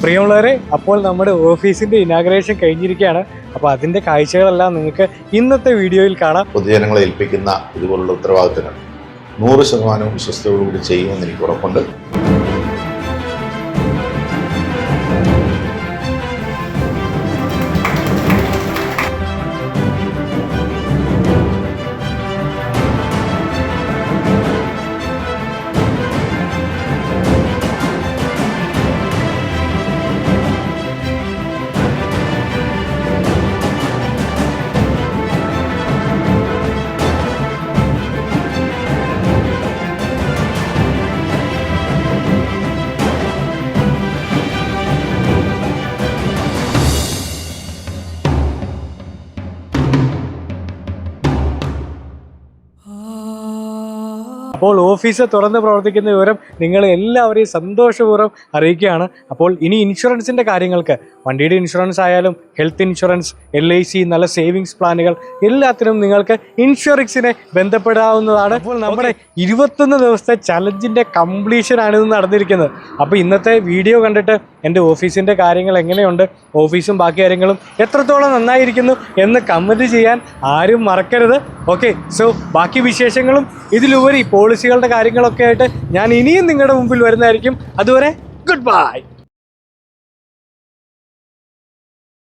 പ്രിയമുള്ളവരെ, അപ്പോൾ നമ്മുടെ ഓഫീസിന്റെ ഇനാഗ്രേഷൻ കഴിഞ്ഞിരിക്കുകയാണ്. അപ്പോൾ അതിന്റെ കാഴ്ചകളെല്ലാം നിങ്ങൾക്ക് ഇന്നത്തെ വീഡിയോയിൽ കാണാം. പൊതുജനങ്ങളെ ഏൽപ്പിക്കുന്ന ഇതുപോലുള്ള ഉത്തരവാദിത്തങ്ങൾ 100% വിശ്വസ്തയോടുകൂടി ചെയ്യുമെന്ന് എനിക്ക് ഉറപ്പുണ്ട്. അപ്പോൾ ഓഫീസ് തുറന്ന് പ്രവർത്തിക്കുന്ന വിവരം നിങ്ങൾ എല്ലാവരെയും സന്തോഷപൂർവ്വം അറിയിക്കുകയാണ്. അപ്പോൾ ഇനി ഇൻഷുറൻസിൻ്റെ കാര്യങ്ങൾക്ക്, വണ്ടിയുടെ ഇൻഷുറൻസ് ആയാലും ഹെൽത്ത് ഇൻഷുറൻസ്, LIC, നല്ല സേവിങ്സ് പ്ലാനുകൾ, എല്ലാത്തിനും നിങ്ങൾക്ക് ഇൻഷുറൻസിനെ ബന്ധപ്പെടാവുന്നതാണ്. അപ്പോൾ നമ്മുടെ 21 ദിവസത്തെ ചലഞ്ചിൻ്റെ കംപ്ലീഷനാണ് ഇത് നടന്നിരിക്കുന്നത്. അപ്പോൾ ഇന്നത്തെ വീഡിയോ കണ്ടിട്ട് എൻ്റെ ഓഫീസിൻ്റെ കാര്യങ്ങൾ എങ്ങനെയുണ്ട്, ഓഫീസും ബാക്കി കാര്യങ്ങളും എത്രത്തോളം നന്നായിരിക്കുന്നു എന്ന് കമൻറ്റ് ചെയ്യാൻ ആരും മറക്കരുത്. ഓക്കെ, സോ ബാക്കി വിശേഷങ്ങളും ഇതിലുപരി പോളിസികളുടെ കാര്യങ്ങളൊക്കെ ആയിട്ട് ഞാൻ ഇനിയും നിങ്ങളുടെ മുമ്പിൽ വരുന്നതായിരിക്കും. അതുവരെ ഗുഡ് ബൈ.